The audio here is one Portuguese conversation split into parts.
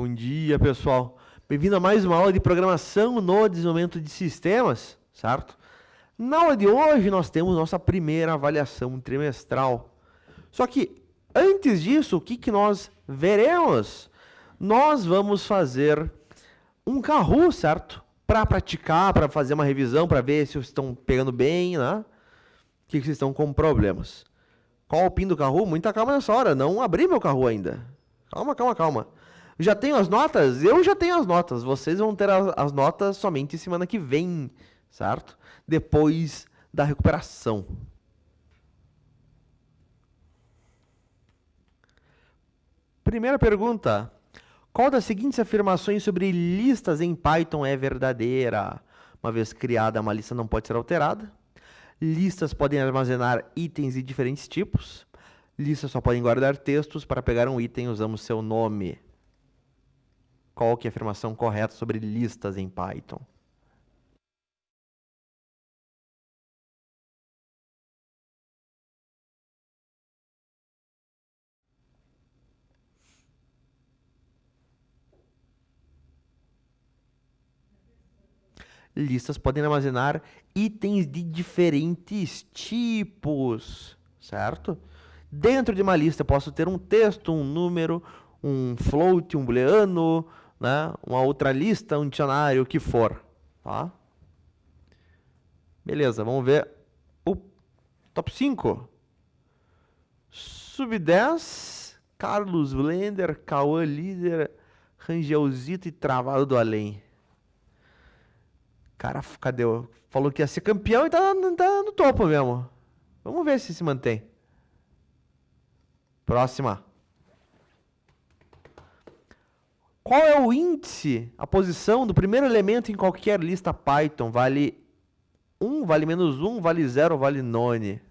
Bom dia, pessoal. Bem-vindo a mais uma aula de programação no desenvolvimento de sistemas, certo? Na aula de hoje nós temos nossa primeira avaliação trimestral. Só que antes disso, o que nós veremos? Nós vamos fazer um Kahoot, certo? Para praticar, para fazer uma revisão, para ver se vocês estão pegando bem, né? O que vocês estão com problemas. Qual o PIN do Kahoot? Muita calma nessa hora, não abri meu Kahoot ainda. Calma. Já tenho as notas? Eu já tenho as notas. Vocês vão ter as notas somente semana que vem, certo? Depois da recuperação. Primeira pergunta. Qual das seguintes afirmações sobre listas em Python é verdadeira? Uma vez criada, uma lista não pode ser alterada. Listas podem armazenar itens de diferentes tipos. Listas só podem guardar textos. Para pegar um item, usamos seu nome. Qual que é a afirmação correta sobre listas em Python? Listas podem armazenar itens de diferentes tipos, certo? Dentro de uma lista eu posso ter um texto, um número, um float, um booleano, né? Uma outra lista, um dicionário, o que for, tá? Beleza, vamos ver o top 5. Sub 10, Carlos Blender, Cauã Líder, Rangelzito e Travado do Além. Cara, cadê? Falou que ia ser campeão e tá no topo mesmo. Vamos ver se mantém. Próxima. Qual é o índice, a posição do primeiro elemento em qualquer lista Python? Vale 1, vale menos 1, vale 0, vale none?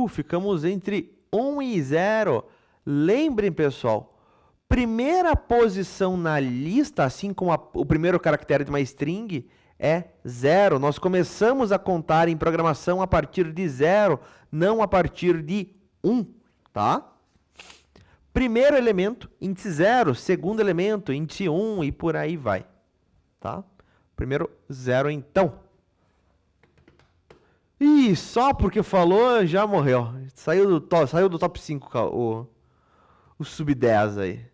Ficamos entre 1 e 0. Lembrem, pessoal, primeira posição na lista, assim como o primeiro caractere de uma string, é 0. Nós começamos a contar em programação a partir de 0, não a partir de 1, tá? Primeiro elemento, índice 0. Segundo elemento, índice 1 e por aí vai, tá? Primeiro 0, então. Ih, só porque falou, já morreu. Saiu do top 5 o sub 10 aí.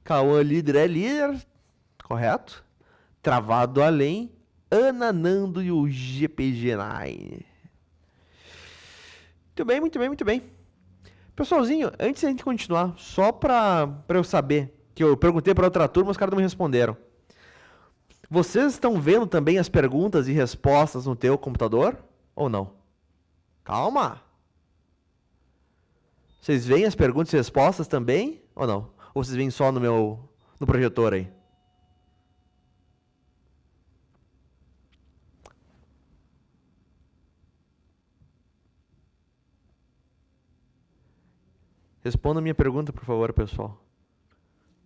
Cauã líder é líder, correto? Travado além, Ana Nando e o GPG9. Muito bem. Pessoalzinho, antes de a gente continuar, só pra eu saber, que eu perguntei pra outra turma, os caras não me responderam. Vocês estão vendo também as perguntas e respostas no teu computador? Ou não? Calma! Vocês veem as perguntas e respostas também? Ou não? Ou vocês veem só no projetor aí? Responda a minha pergunta, por favor, pessoal.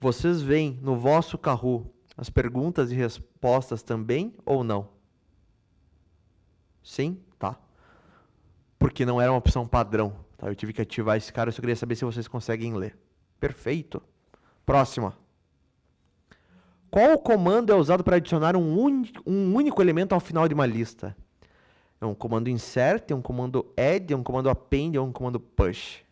Vocês veem no vosso Kahoot as perguntas e respostas também ou não? Sim? Tá. Porque não era uma opção padrão, tá? Eu tive que ativar esse cara, eu só queria saber se vocês conseguem ler. Perfeito. Próxima. Qual comando é usado para adicionar um único elemento ao final de uma lista? É um comando insert, é um comando add, é um comando append, é um comando push.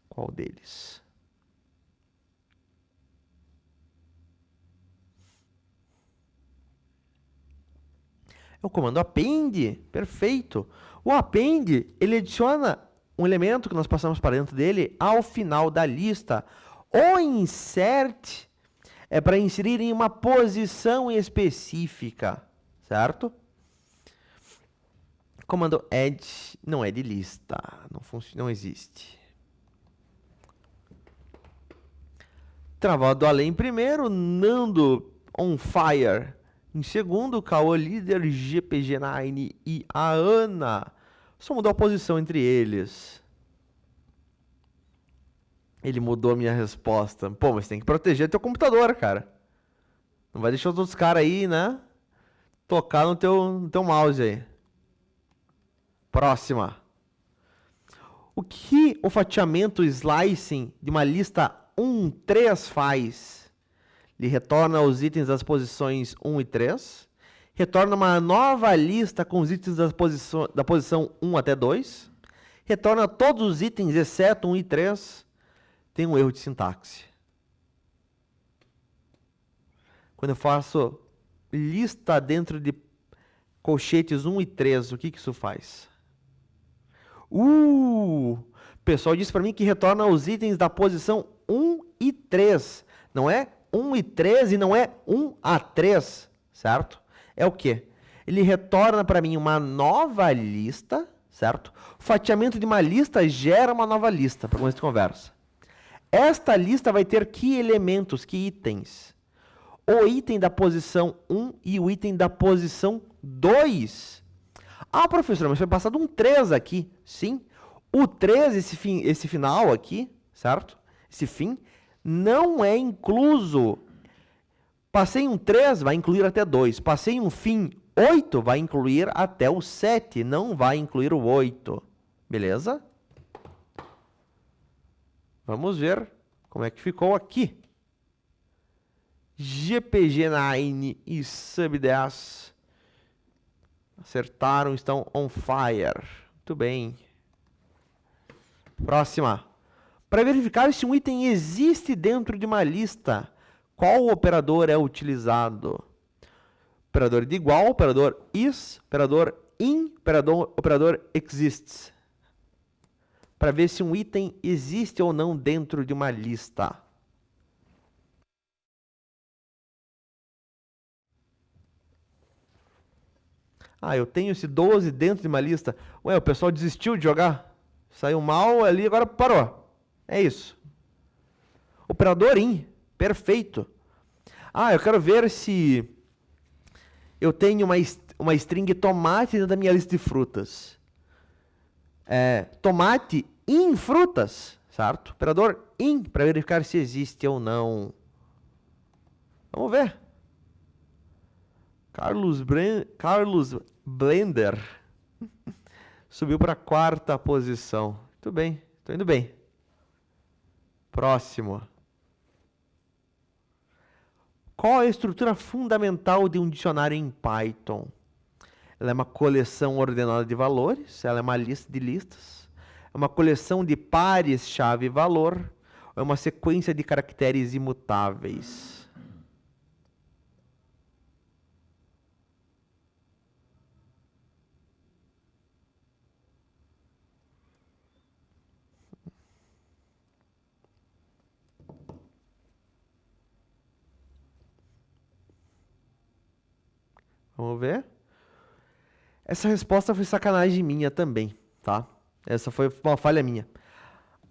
Qual deles? É o comando append, perfeito. O append, ele adiciona um elemento que nós passamos para dentro dele ao final da lista. O insert é para inserir em uma posição específica, certo? Comando add não é de lista, não existe. Travado além primeiro, Nando on fire. Em segundo, Cauã líder, GPG9 e a Ana. Só mudou a posição entre eles. Ele mudou a minha resposta. Pô, mas tem que proteger teu computador, cara. Não vai deixar os outros caras aí, né? Tocar no teu mouse aí. Próxima. O que o fatiamento slicing de uma lista 1, 3 faz? Ele retorna os itens das posições 1 e 3. Retorna uma nova lista com os itens da posição 1 até 2. Retorna todos os itens exceto 1 e 3. Tem um erro de sintaxe. Quando eu faço lista dentro de colchetes 1 e 3, o que isso faz? O pessoal disse para mim que retorna os itens da posição 1 e 3. Não é 1 e 3 e não é 1 a 3, certo? É o quê? Ele retorna para mim uma nova lista, certo? O fatiamento de uma lista gera uma nova lista, para começo de conversa. Esta lista vai ter que elementos, que itens? O item da posição 1 e o item da posição 2. Ah, professor, mas foi passado um 3 aqui. Sim. O 3, esse final aqui, certo? Esse fim, não é incluso. Passei um 3, vai incluir até 2. Passei um fim 8, vai incluir até o 7. Não vai incluir o 8. Beleza? Vamos ver como é que ficou aqui. GPG9 e Sub10 acertaram, estão on fire. Muito bem. Próxima. Para verificar se um item existe dentro de uma lista, qual operador é utilizado? Operador de igual, operador is, operador in, operador exists. Para ver se um item existe ou não dentro de uma lista. Ah, eu tenho esse 12 dentro de uma lista. Ué, o pessoal desistiu de jogar? Saiu mal ali, agora parou. É isso. Operador in. Perfeito. Ah, eu quero ver se eu tenho uma string tomate dentro da minha lista de frutas. Tomate in frutas, certo? Operador in, para verificar se existe ou não. Vamos ver. Carlos Blender subiu para a 4ª posição. Muito bem, estou indo bem. Próximo. Qual é a estrutura fundamental de um dicionário em Python? Ela é uma coleção ordenada de valores, ela é uma lista de listas, é uma coleção de pares chave-valor, ou é uma sequência de caracteres imutáveis. Vamos ver. Essa resposta foi sacanagem minha também, tá? Essa foi uma falha minha.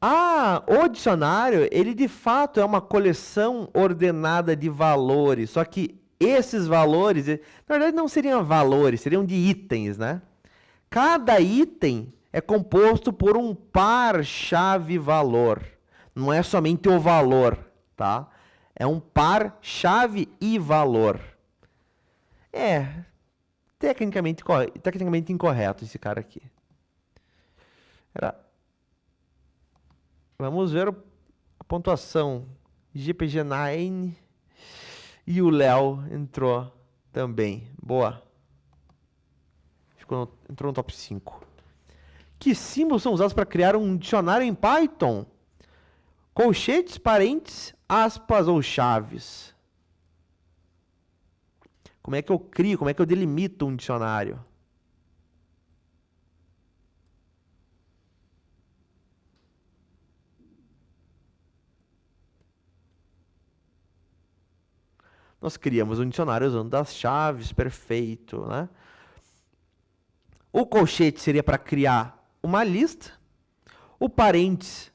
Ah, o dicionário, ele de fato é uma coleção ordenada de valores, só que esses valores, na verdade não seriam valores, seriam de itens, né? Cada item é composto por um par chave-valor. Não é somente o valor, tá? É um par chave e valor. Tecnicamente incorreto esse cara aqui. Vamos ver a pontuação. GPG9 e o Léo entrou também. Boa. Entrou no top 5. Que símbolos são usados para criar um dicionário em Python? Colchetes, parênteses, aspas ou chaves? Como é que eu crio, como é que eu delimito um dicionário? Nós criamos um dicionário usando as chaves, perfeito, né? O colchete seria para criar uma lista. O parênteses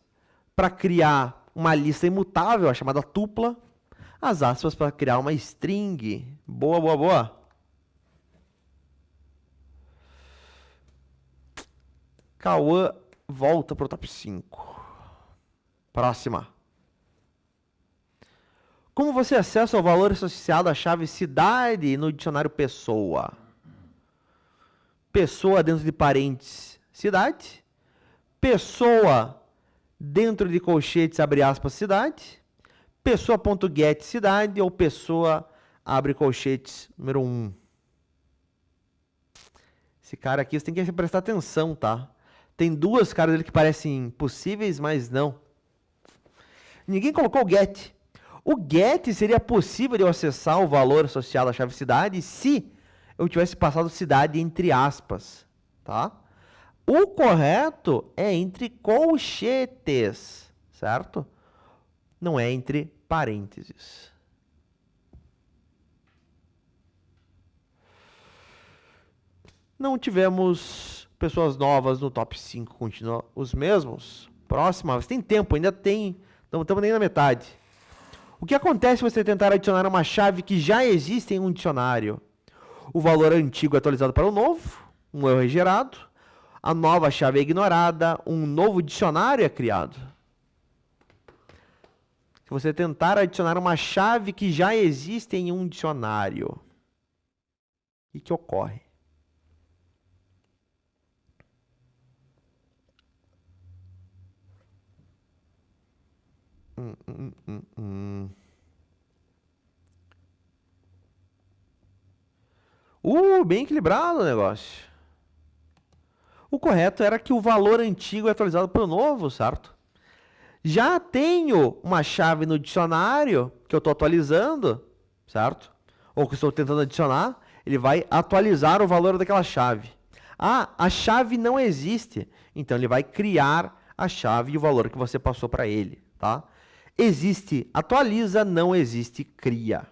para criar uma lista imutável, a chamada tupla. As aspas para criar uma string. Boa, boa, boa. Cauã volta para o top 5. Próxima. Como você acessa o valor associado à chave cidade no dicionário pessoa? Pessoa dentro de parênteses, cidade. Pessoa dentro de colchetes, abre aspas, cidade. Pessoa.get, cidade. Ou pessoa, abre colchetes, número 1. Esse cara aqui, você tem que prestar atenção, tá? Tem duas caras dele que parecem possíveis, mas não. Ninguém colocou o get. O get seria possível de eu acessar o valor associado à chave cidade se eu tivesse passado cidade entre aspas, tá? O correto é entre colchetes, certo? Não é entre parênteses. Não tivemos pessoas novas no top 5, continua os mesmos. Próxima, você tem tempo, ainda tem, não estamos nem na metade. O que acontece se você tentar adicionar uma chave que já existe em um dicionário? O valor antigo é atualizado para o novo, um erro é gerado, a nova chave é ignorada, um novo dicionário é criado. Se você tentar adicionar uma chave que já existe em um dicionário, o que ocorre? Bem equilibrado o negócio. O correto era que o valor antigo é atualizado pelo novo, certo? Já tenho uma chave no dicionário que eu estou atualizando, certo? Ou que estou tentando adicionar, ele vai atualizar o valor daquela chave. Ah, a chave não existe, então ele vai criar a chave e o valor que você passou para ele, tá? Existe, atualiza, não existe, cria.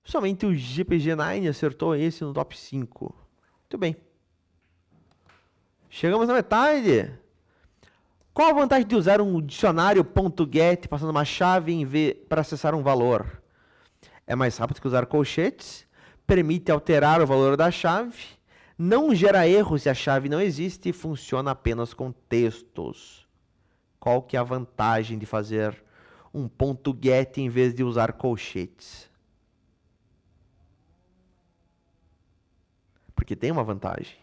Somente o GPG9 acertou esse no top 5. Muito bem. Chegamos na metade. Qual a vantagem de usar um dicionário .get passando uma chave para acessar um valor? É mais rápido que usar colchetes, permite alterar o valor da chave, não gera erro se a chave não existe e funciona apenas com textos. Qual que é a vantagem de fazer um .get em vez de usar colchetes? Porque tem uma vantagem.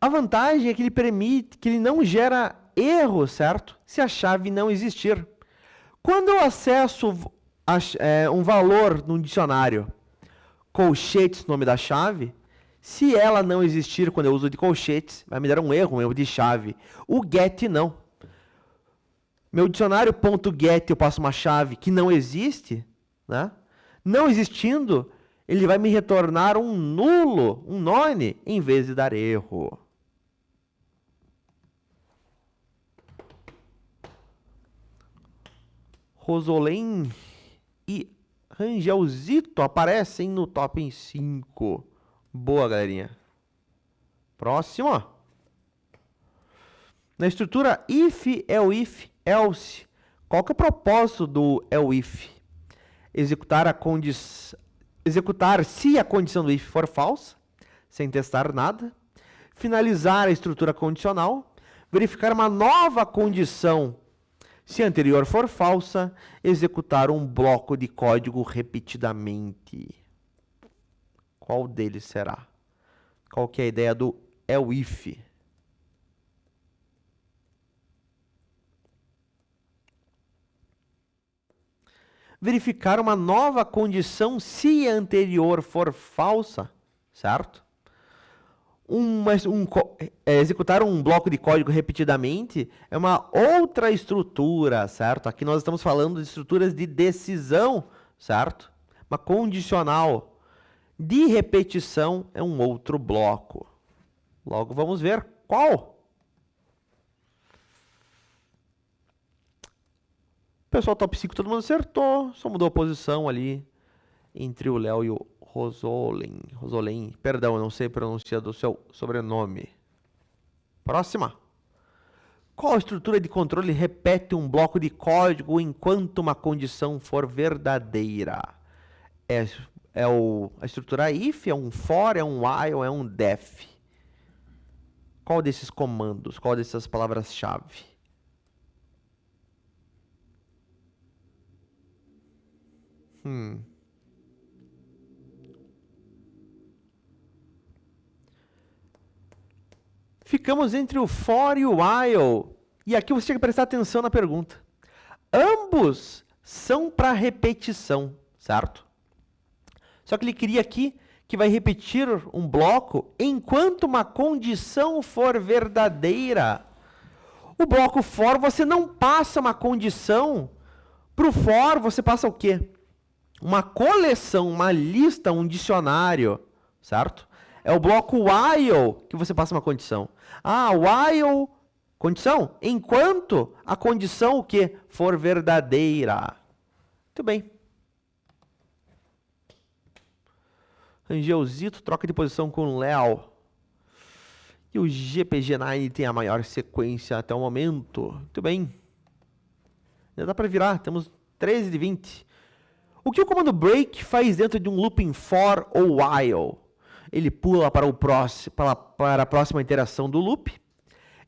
A vantagem é que ele permite, que ele não gera erro, certo? Se a chave não existir. Quando eu acesso um valor num dicionário, colchetes, nome da chave, se ela não existir quando eu uso de colchetes, vai me dar um erro de chave. O get não. Meu dicionário .get, eu passo uma chave que não existe, né? Não existindo, ele vai me retornar um nulo, um none, em vez de dar erro. Rosolém e Rangelzito aparecem no top 5. Boa, galerinha. Próximo. Na estrutura if, elif, else. Qual que é o propósito do elif? Executar se a condição do if for falsa, sem testar nada. Finalizar a estrutura condicional. Verificar uma nova condição se a anterior for falsa, executar um bloco de código repetidamente. Qual deles será? Qual que é a ideia do elif? Verificar uma nova condição se a anterior for falsa, certo? Executar um bloco de código repetidamente é uma outra estrutura, certo? Aqui nós estamos falando de estruturas de decisão, certo? Uma condicional. De repetição é um outro bloco. Logo vamos ver qual. Pessoal, top 5 todo mundo acertou, só mudou a posição ali entre o Léo e o Rosolém, perdão, eu não sei pronunciar do seu sobrenome. Próxima. Qual estrutura de controle repete um bloco de código enquanto uma condição for verdadeira? A estrutura if, é um for, é um while, é um def. Qual desses comandos, qual dessas palavras-chave? Ficamos entre o for e o while. E aqui você tem que prestar atenção na pergunta. Ambos são para repetição, certo? Só que ele queria aqui que vai repetir um bloco enquanto uma condição for verdadeira. O bloco for, você não passa uma condição. Para o for, você passa o quê? Uma coleção, uma lista, um dicionário, certo? É o bloco while que você passa uma condição. While, condição, enquanto a condição o quê? For verdadeira. Muito bem. Angelzito troca de posição com o Léo. E o GPG9 tem a maior sequência até o momento. Muito bem. Já dá para virar, temos 13 de 20. O que o comando break faz dentro de um looping for ou while? Ele pula para a próxima iteração do loop.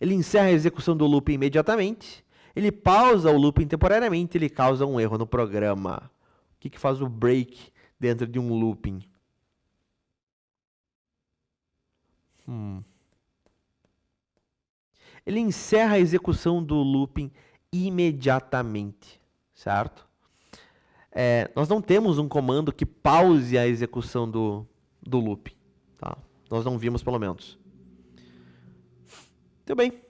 Ele encerra a execução do loop imediatamente. Ele pausa o looping temporariamente. Ele causa um erro no programa. O que faz o break dentro de um looping? Ele encerra a execução do looping imediatamente, certo? Nós não temos um comando que pause a execução do looping, tá? Nós não vimos, pelo menos. Muito bem.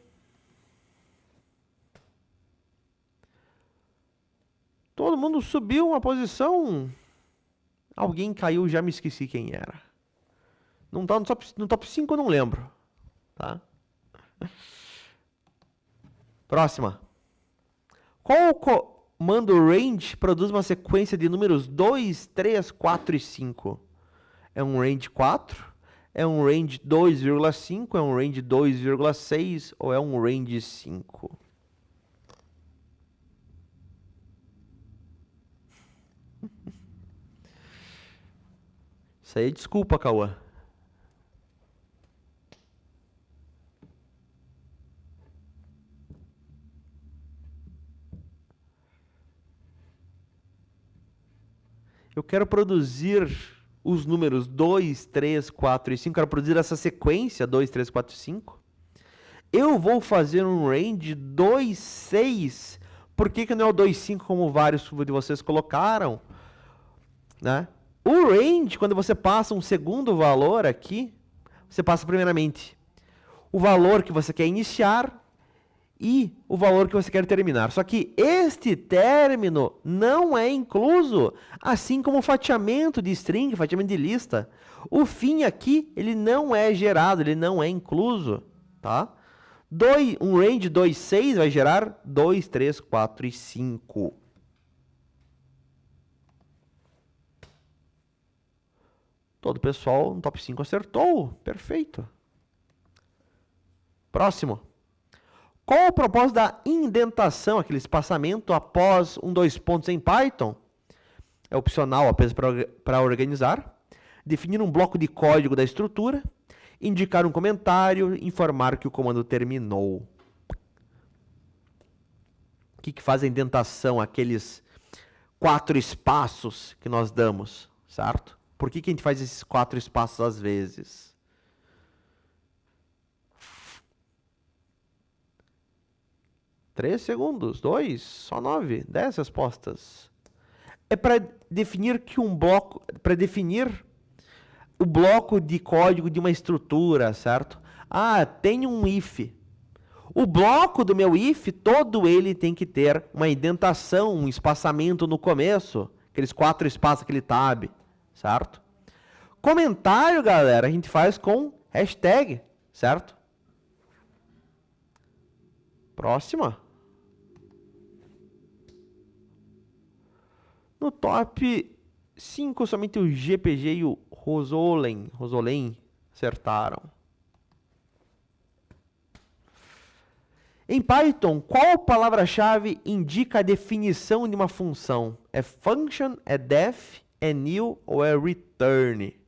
Todo mundo subiu uma posição. Alguém caiu, já me esqueci quem era. Não está no top 5, eu não lembro. Tá? Próxima. Qual comando range produz uma sequência de números 2, 3, 4 e 5? É um range 4? É um range 2,5? É um range 2,6? Ou é um range 5? Isso aí é desculpa, Cauã. Eu quero produzir os números 2, 3, 4 e 5. Quero produzir essa sequência 2, 3, 4 e 5. Eu vou fazer um range 2, 6. Por que não é o 2, 5 como vários de vocês colocaram? Né? O range, quando você passa um segundo valor aqui, você passa primeiramente o valor que você quer iniciar e o valor que você quer terminar. Só que este término não é incluso, assim como o fatiamento de string, fatiamento de lista. O fim aqui, ele não é gerado, ele não é incluso, tá? Um range 2, 6 vai gerar 2, 3, 4 e 5. Todo o pessoal no top 5 acertou. Perfeito. Próximo. Qual o propósito da indentação, aquele espaçamento após dois pontos em Python? É opcional apenas para organizar. Definir um bloco de código da estrutura. Indicar um comentário. Informar que o comando terminou. O que faz a indentação? Aqueles 4 espaços que nós damos, certo? Por que a gente faz esses 4 espaços às vezes? Três segundos, 2, só 9, 10 respostas. É para definir que para definir o bloco de código de uma estrutura, certo? Tem um if. O bloco do meu if, todo ele tem que ter uma indentação, um espaçamento no começo, aqueles 4 espaços, aquele tab, certo? Comentário, galera, a gente faz com hashtag, certo? Próxima. No top 5, somente o GPG e o Rosolen acertaram. Em Python, qual palavra-chave indica a definição de uma função? É function, é def, é new ou é return?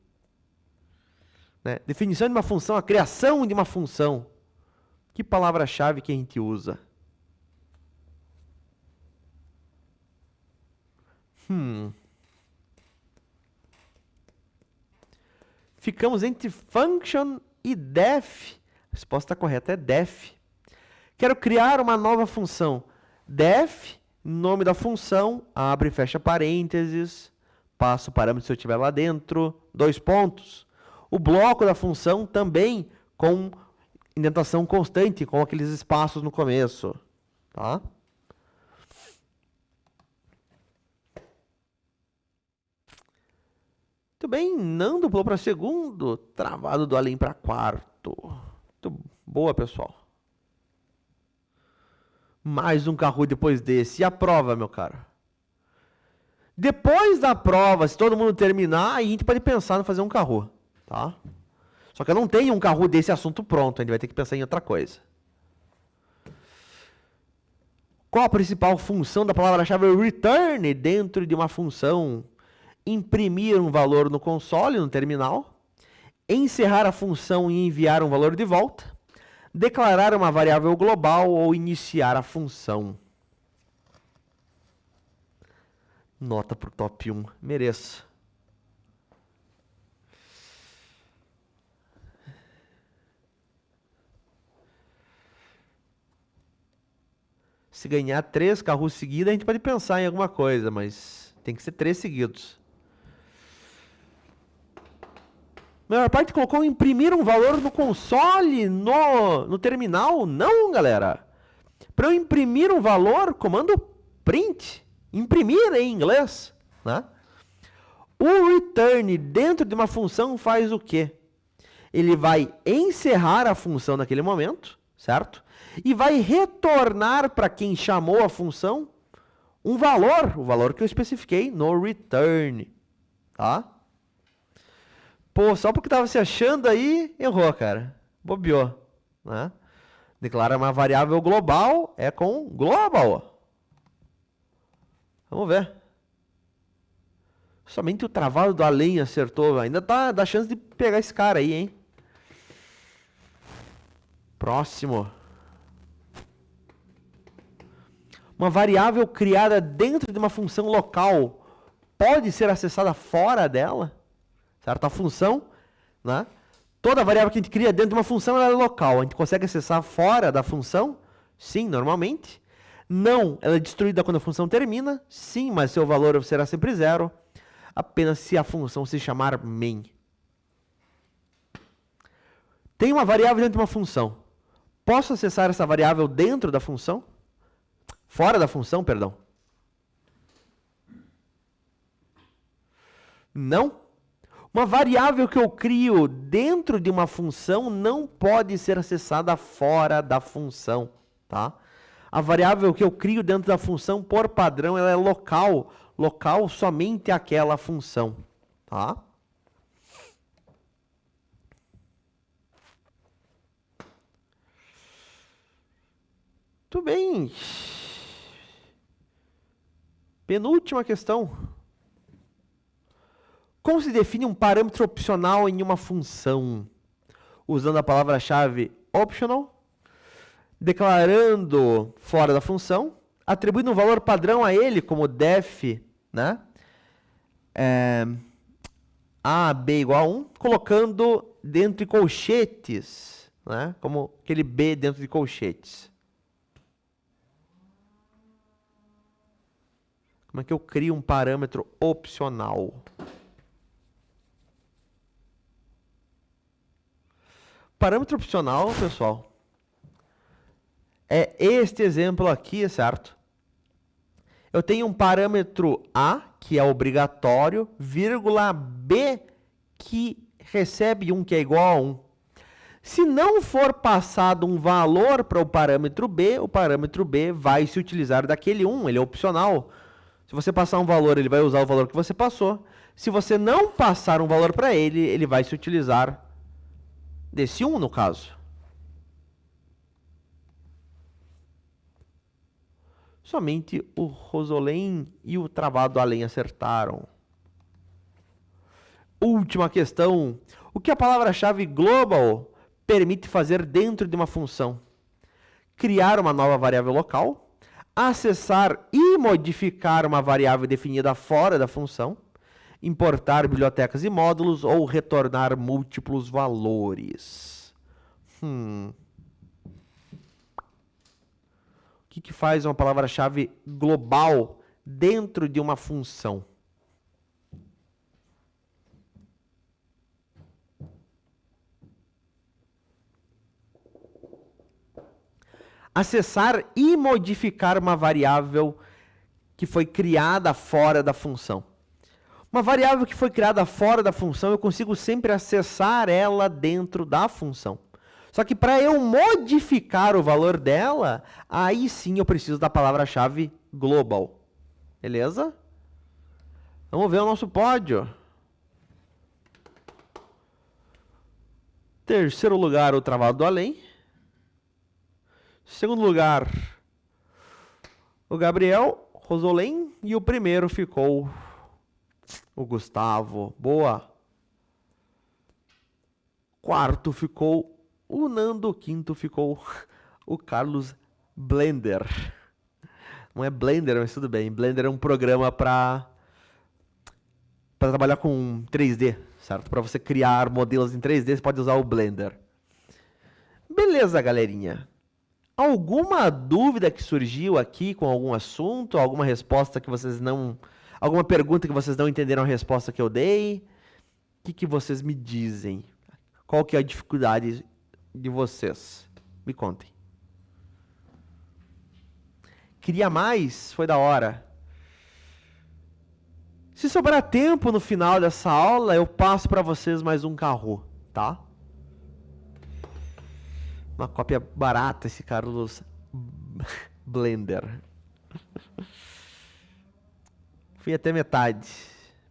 Né? Definição de uma função, a criação de uma função. Que palavra-chave que a gente usa? Ficamos entre function e def. A resposta correta é def. Quero criar uma nova função. Def, nome da função, abre e fecha parênteses, passo o parâmetro se eu estiver lá dentro, 2 pontos. O bloco da função também com indentação constante, com aqueles espaços no começo. Tá? Muito bem, Nando pulou para segundo, travado do além para quarto. Muito boa, pessoal. Mais um carro depois desse. E a prova, meu caro? Depois da prova, se todo mundo terminar, aí a gente pode pensar em fazer um carro, tá? Só que eu não tenho um carro desse assunto pronto, a gente vai ter que pensar em outra coisa. Qual a principal função da palavra-chave return dentro de uma função? Imprimir um valor no console, no terminal, encerrar a função e enviar um valor de volta, declarar uma variável global ou iniciar a função. Nota para o top 1, mereço. Se ganhar 3 carros seguidos, a gente pode pensar em alguma coisa, mas tem que ser 3 seguidos. A maior parte colocou imprimir um valor no console, no terminal. Não, galera. Para eu imprimir um valor, comando print. Imprimir em inglês. Né? O return dentro de uma função faz o quê? Ele vai encerrar a função naquele momento, certo? E vai retornar para quem chamou a função um valor, o valor que eu especifiquei no return. Tá? Pô, só porque tava se achando aí, errou, cara. Bobeou. Né? Declara uma variável global, é com global. Vamos ver. Somente o travado do além acertou. Ainda dá chance de pegar esse cara aí, hein? Próximo. Uma variável criada dentro de uma função local pode ser acessada fora dela? Certo? A função, né? Toda variável que a gente cria dentro de uma função ela é local. A gente consegue acessar fora da função? Sim, normalmente. Não, ela é destruída quando a função termina? Sim, mas seu valor será sempre 0. Apenas se a função se chamar main. Tem uma variável dentro de uma função. Posso acessar essa variável dentro da função? Fora da função, perdão. Não. Uma variável que eu crio dentro de uma função não pode ser acessada fora da função, tá? A variável que eu crio dentro da função, por padrão, ela é local. Local somente aquela função, tá? Tudo bem. Penúltima questão. Como se define um parâmetro opcional em uma função? Usando a palavra-chave optional, declarando fora da função, atribuindo um valor padrão a ele, como def, né? A, B igual a 1, colocando dentro de colchetes, né? Como aquele B dentro de colchetes. Como é que eu crio um parâmetro opcional? Parâmetro opcional, pessoal, é este exemplo aqui, certo? Eu tenho um parâmetro A, que é obrigatório, vírgula B, que recebe 1, que é igual a 1. Se não for passado um valor para o parâmetro B vai se utilizar daquele 1, ele é opcional. Se você passar um valor, ele vai usar o valor que você passou. Se você não passar um valor para ele, ele vai se utilizar desse 1, no caso. Somente o Rosolém e o Travado Além acertaram. Última questão. O que a palavra-chave global permite fazer dentro de uma função? Criar uma nova variável local, acessar e modificar uma variável definida fora da função, importar bibliotecas e módulos ou retornar múltiplos valores. O que faz uma palavra-chave global dentro de uma função? Acessar e modificar uma variável que foi criada fora da função. Uma variável que foi criada fora da função, eu consigo sempre acessar ela dentro da função. Só que para eu modificar o valor dela, aí sim eu preciso da palavra-chave global. Beleza? Vamos ver o nosso pódio. Terceiro lugar, o Travado Além. Segundo lugar, o Gabriel Rosolém. E o primeiro ficou o Gustavo. Boa. Quarto ficou o Nando. Quinto ficou o Carlos Blender. Não é Blender, mas tudo bem. Blender é um programa para trabalhar com 3D, certo? Para você criar modelos em 3D, você pode usar o Blender. Beleza, galerinha. Alguma dúvida que surgiu aqui com algum assunto? Alguma resposta que vocês não... Alguma pergunta que vocês não entenderam a resposta que eu dei? O que vocês me dizem? Qual que é a dificuldade de vocês? Me contem. Queria mais? Foi da hora. Se sobrar tempo no final dessa aula, eu passo para vocês mais um carro, tá? Uma cópia barata, esse Carlos Blender. Fui até metade.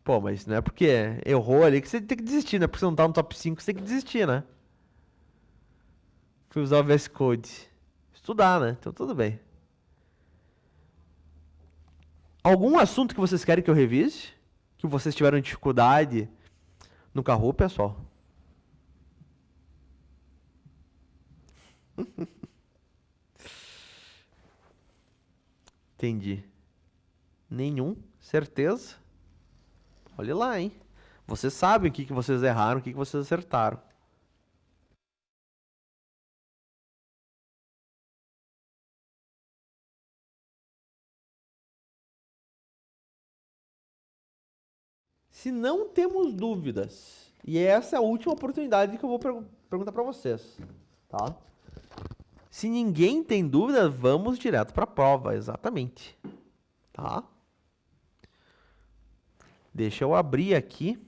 Pô, mas não é porque errou ali que você tem que desistir, né? Porque você não tá no top 5, você tem que desistir, né? Fui usar o VS Code. Estudar, né? Então tudo bem. Algum assunto que vocês querem que eu revise? Que vocês tiveram dificuldade no Kahoot, pessoal? Entendi. Nenhum? Certeza? Olha lá, hein? Vocês sabem o que vocês erraram, o que vocês acertaram. Se não temos dúvidas, e essa é a última oportunidade que eu vou perguntar para vocês, tá? Se ninguém tem dúvida, vamos direto para a prova, exatamente, tá? Deixa eu abrir aqui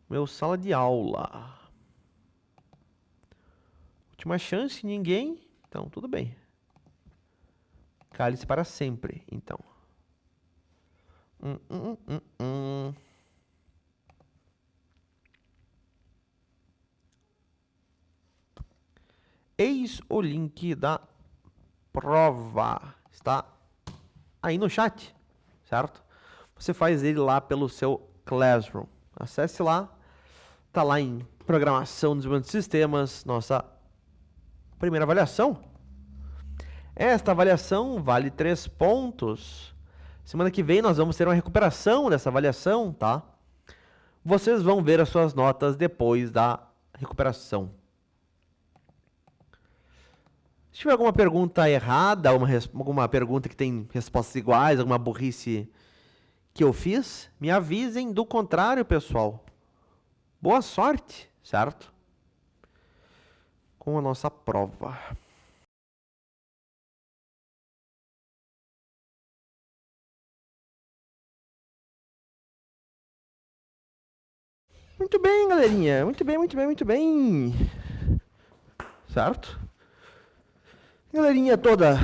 meu sala de aula. Última chance, ninguém? Então, tudo bem. Cale-se para sempre, então. Eis o link da prova. Está aí no chat, certo? Você faz ele lá pelo seu Classroom. Acesse lá. Está lá em Programação, Desenvolvimento de Sistemas, nossa primeira avaliação. Esta avaliação vale 3 pontos. Semana que vem nós vamos ter uma recuperação dessa avaliação, tá? Vocês vão ver as suas notas depois da recuperação. Se tiver alguma pergunta errada, alguma pergunta que tem respostas iguais, alguma burrice que eu fiz, me avisem. Do contrário, pessoal, boa sorte, certo? Com a nossa prova. Muito bem, galerinha. Muito bem, muito bem, muito bem. Certo? Galerinha toda,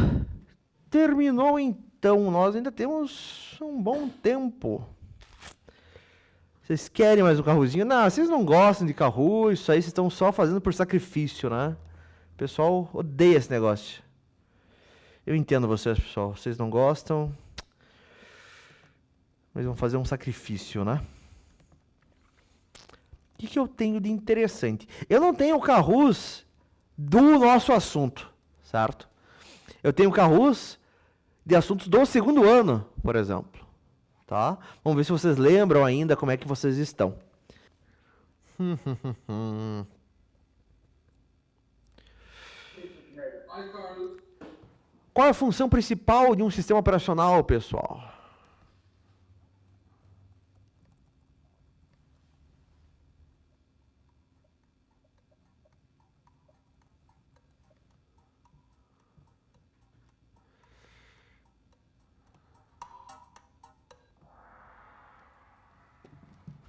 terminou então. Nós ainda temos um bom tempo. Vocês querem mais um carrozinho? Não, vocês não gostam de carro. Isso aí vocês estão só fazendo por sacrifício, né? O pessoal odeia esse negócio. Eu entendo vocês, pessoal. Vocês não gostam, mas vão fazer um sacrifício, né? O que eu tenho de interessante? Eu não tenho o Kahoot do nosso assunto, certo? Eu tenho o Kahoot de assuntos do segundo ano, por exemplo. Tá? Vamos ver se vocês lembram ainda como é que vocês estão. Qual é a função principal de um sistema operacional, pessoal?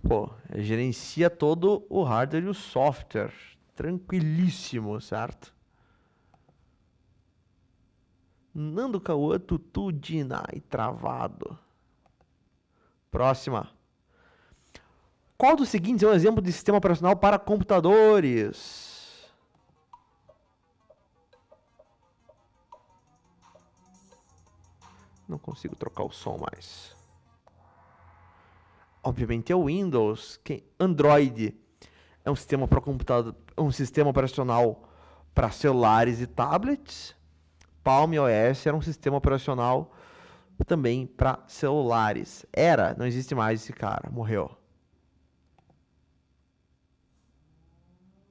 Pô, gerencia todo o hardware e o software. Tranquilíssimo, certo? Nando Cauã, Tutu, Dinai, travado. Próxima. Qual dos seguintes é um exemplo de sistema operacional para computadores? Não consigo trocar o som mais. Obviamente é o Windows. Android é um sistema para computador, um sistema operacional para celulares e tablets. Palm OS era um sistema operacional também para celulares. Era, não existe mais esse cara, morreu.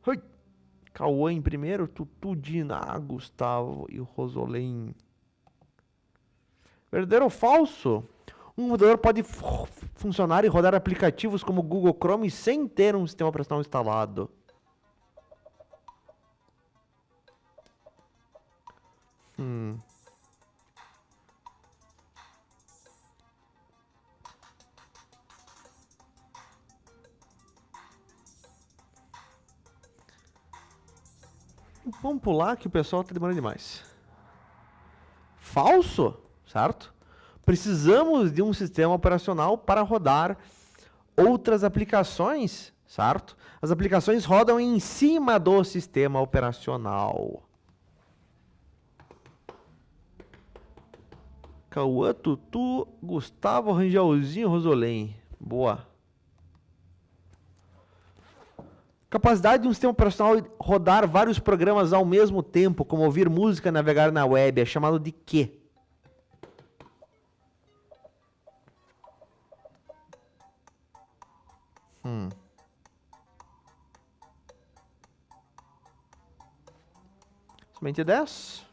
Oi. Cauã em primeiro, Tutu, Dina, Gustavo e o Rosolém. Verdadeiro ou falso? Um computador pode funcionar e rodar aplicativos como o Google Chrome sem ter um sistema operacional instalado. Vamos pular que o pessoal está demorando demais. Falso, certo? Precisamos de um sistema operacional para rodar outras aplicações, certo? As aplicações rodam em cima do sistema operacional. Cauã, Tutu, Gustavo, Rangelzinho, Rosolém. Boa. Capacidade de um sistema operacional rodar vários programas ao mesmo tempo, como ouvir música e navegar na web, é chamado de quê? Somente 10.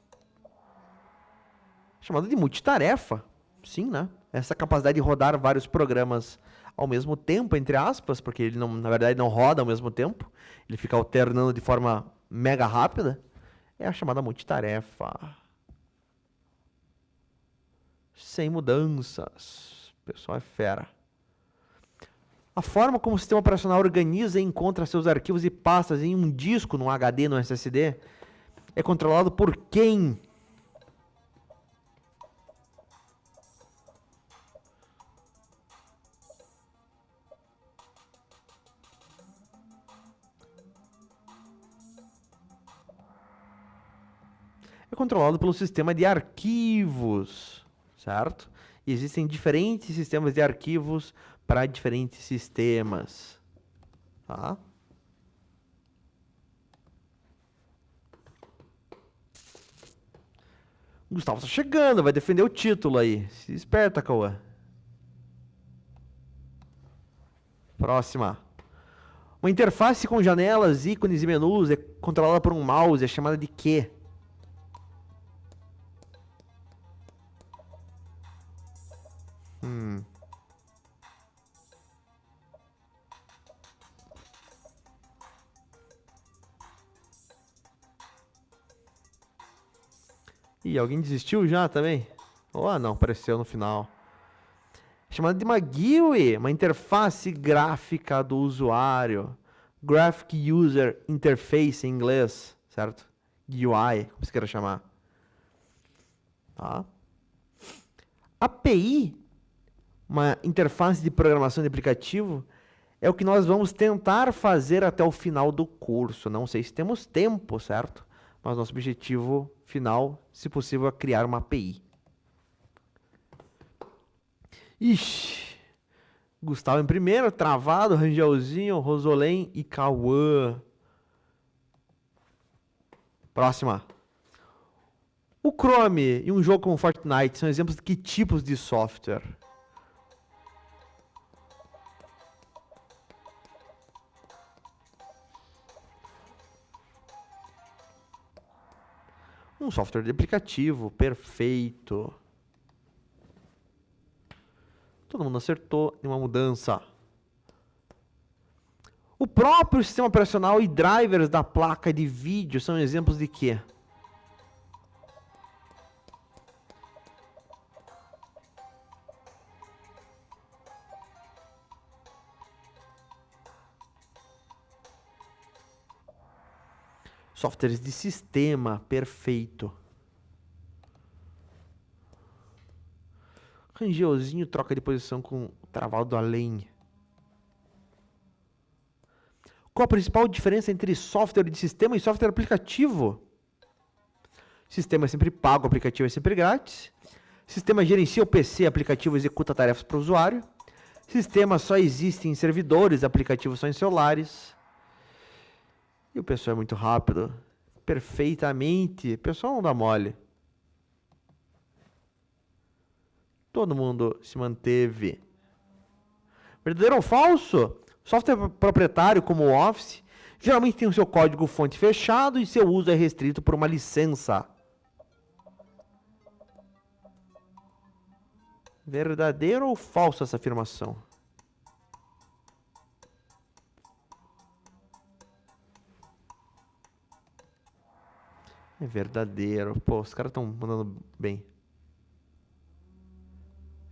Chamado de multitarefa. Sim, né? Essa capacidade de rodar vários programas ao mesmo tempo, entre aspas, porque ele não, na verdade não roda ao mesmo tempo, ele fica alternando de forma mega rápida, é a chamada multitarefa. Sem mudanças. O pessoal é fera. A forma como o sistema operacional organiza e encontra seus arquivos e pastas em um disco, num HD, no SSD, é controlado por quem? É controlado pelo sistema de arquivos, certo? E existem diferentes sistemas de arquivos para diferentes sistemas, tá? Gustavo tá chegando, vai defender o título aí. Se esperta, Cauã. Próxima. Uma interface com janelas, ícones e menus é controlada por um mouse, é chamada de quê? Ih, alguém desistiu já também? Oh, não, apareceu no final. Chamada de uma GUI, uma interface gráfica do usuário. Graphic User Interface em inglês, certo? GUI, como você queira chamar. Tá? API, uma interface de programação de aplicativo, é o que nós vamos tentar fazer até o final do curso. Não sei se temos tempo, certo? Mas nosso objetivo final, se possível, é criar uma API. Ixi, Gustavo em primeiro, Travado, Rangelzinho, Rosolém e Cauã. Próxima. O Chrome e um jogo como Fortnite são exemplos de que tipos de software? Um software de aplicativo, perfeito. Todo mundo acertou em uma mudança. O próprio sistema operacional e drivers da placa de vídeo são exemplos de quê? Softwares de sistema, perfeito. Rangelzinho troca de posição com Travado além. Qual a principal diferença entre software de sistema e software aplicativo? Sistema é sempre pago, aplicativo é sempre grátis. Sistema gerencia o PC, aplicativo executa tarefas para o usuário. Sistema só existe em servidores, aplicativo só em celulares. E o pessoal é muito rápido. Perfeitamente. O pessoal não dá mole. Todo mundo se manteve. Verdadeiro ou falso? Software proprietário como o Office geralmente tem o seu código-fonte fechado e seu uso é restrito por uma licença. Verdadeiro ou falso essa afirmação? É verdadeiro. Pô, os caras estão mandando bem.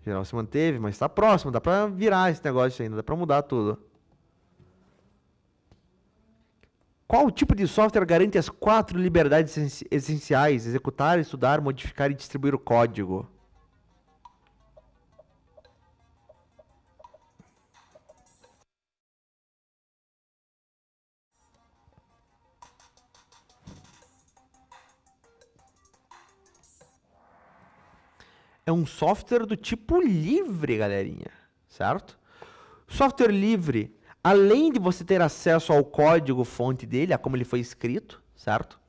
Geral se manteve, mas está próximo. Dá pra virar esse negócio ainda. Dá pra mudar tudo. Qual tipo de software garante as 4 liberdades essenciais? Executar, estudar, modificar e distribuir o código. É um software do tipo livre, galerinha, certo? Software livre, além de você ter acesso ao código-fonte dele, a como ele foi escrito, certo?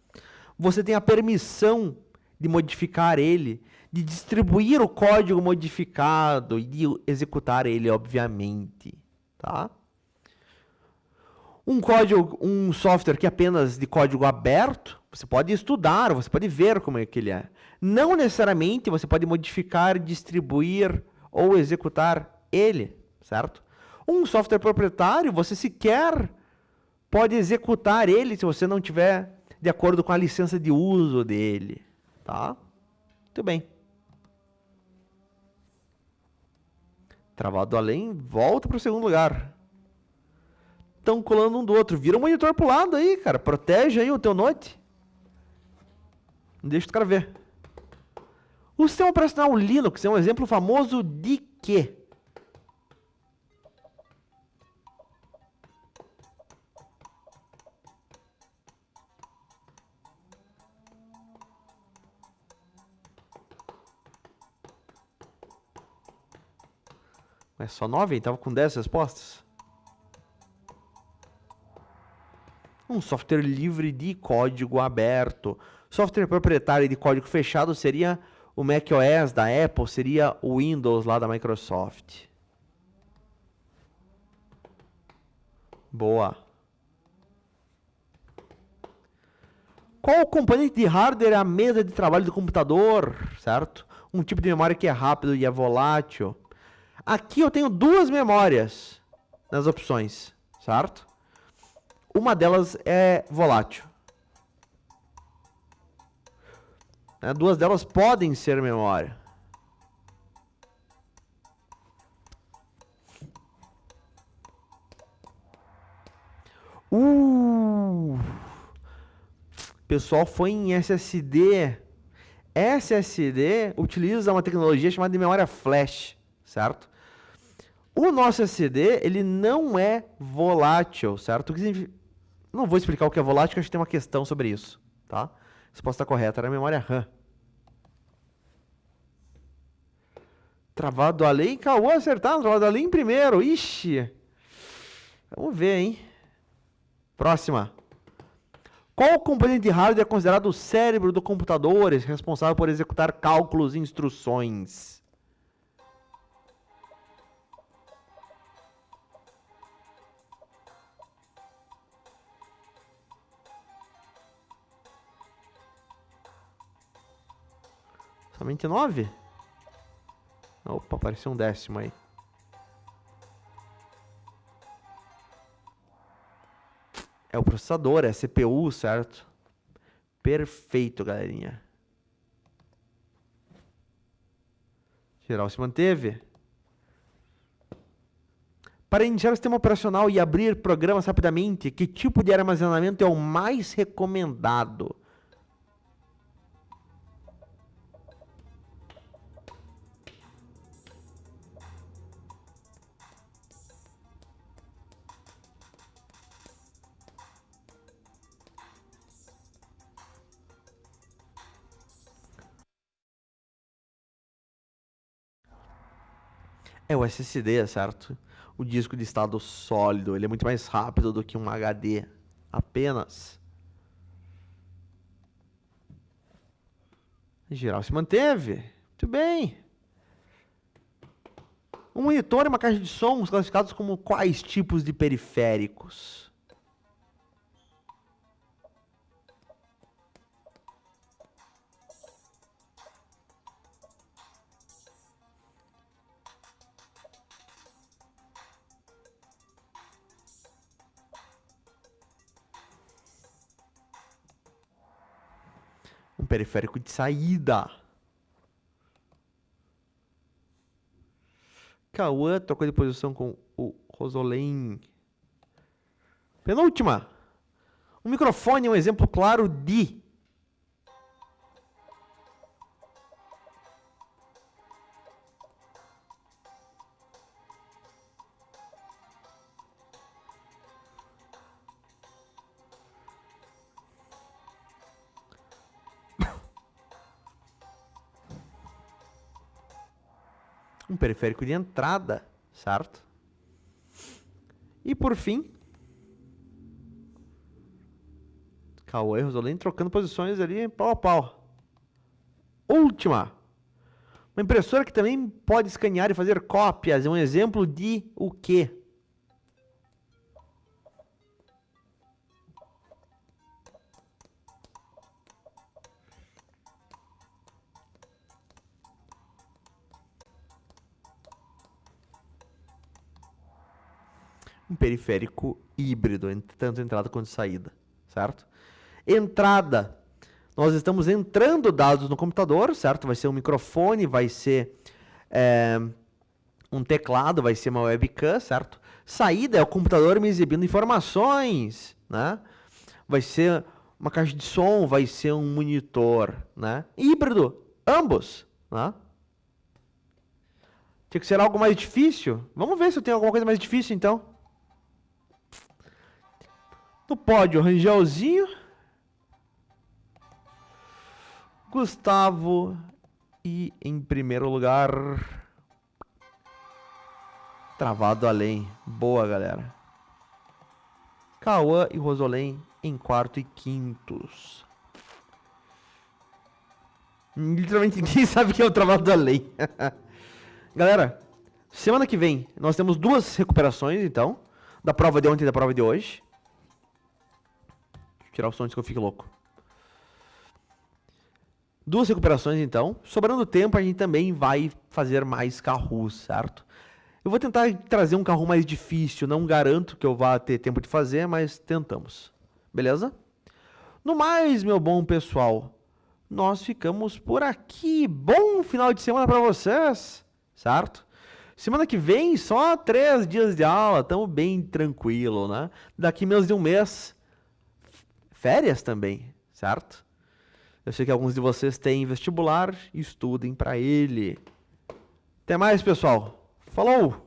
Você tem a permissão de modificar ele, de distribuir o código modificado e de executar ele, obviamente, tá? Um software que é apenas de código aberto, você pode estudar, você pode ver como é que ele é. Não necessariamente você pode modificar, distribuir ou executar ele, certo? Um software proprietário, você sequer pode executar ele se você não tiver de acordo com a licença de uso dele, tá? Muito bem. Travado além, volta para o segundo lugar. Estão colando um do outro. Vira o monitor pro lado aí, cara. Protege aí o teu Note. Não deixa o cara ver. O sistema operacional Linux é um exemplo famoso de quê? É só 9? Tava com 10 respostas. Um software livre de código aberto. Software proprietário de código fechado seria o macOS da Apple, seria o Windows lá da Microsoft. Boa. Qual componente de hardware é a mesa de trabalho do computador, certo? Um tipo de memória que é rápido e é volátil. Aqui eu tenho 2 memórias nas opções, certo? Uma delas é volátil. 2 delas podem ser memória. Pessoal foi em SSD. SSD utiliza uma tecnologia chamada de memória flash, certo? O nosso SSD, ele não é volátil, certo? Não vou explicar o que é volátil, porque a gente tem uma questão sobre isso, tá? Resposta correta era a memória RAM. Travado além, Cauã acertado. Travado além em primeiro. Ixi. Vamos ver, hein? Próxima. Qual componente de hardware é considerado o cérebro do computador, responsável por executar cálculos e instruções? Somente 9? Opa, apareceu um décimo aí. É o processador, é a CPU, certo? Perfeito, galerinha. Geral se manteve. Para iniciar o sistema operacional e abrir programas rapidamente, que tipo de armazenamento é o mais recomendado? É o SSD, certo? O disco de estado sólido, ele é muito mais rápido do que um HD apenas. Em geral se manteve. Muito bem. Um monitor e uma caixa de som são classificados como quais tipos de periféricos? Um periférico de saída. Cauã trocou de posição com o Rosolém. Penúltima. Um microfone é um exemplo claro de... um periférico de entrada, certo? E por fim, Cauã e Rosolém trocando posições ali pau a pau. Última. Uma impressora que também pode escanear e fazer cópias é um exemplo de o quê? Um periférico híbrido, tanto entrada quanto saída, certo? Entrada, nós estamos entrando dados no computador, certo? Vai ser um microfone, vai ser um teclado, vai ser uma webcam, certo? Saída é o computador me exibindo informações, né? Vai ser uma caixa de som, vai ser um monitor, né? Híbrido, ambos, né? Tinha que ser algo mais difícil. Vamos ver se eu tenho alguma coisa mais difícil, então. No pódio, Rangelzinho, Gustavo e, em primeiro lugar, Travado Além. Boa, galera. Cauã e Rosolém em quarto e quintos. Literalmente ninguém sabe quem é o Travado Além. Galera, semana que vem nós temos 2 recuperações, então, da prova de ontem e da prova de hoje. Tirar o som antes que eu fique louco. 2 recuperações, então. Sobrando tempo, a gente também vai fazer mais carros, certo? Eu vou tentar trazer um carro mais difícil. Não garanto que eu vá ter tempo de fazer, mas tentamos. Beleza? No mais, meu bom pessoal, nós ficamos por aqui. Bom final de semana para vocês, certo? Semana que vem, só 3 dias de aula. Tamo bem tranquilo, né? Daqui menos de um mês... férias também, certo? Eu sei que alguns de vocês têm vestibular, estudem para ele. Até mais, pessoal. Falou!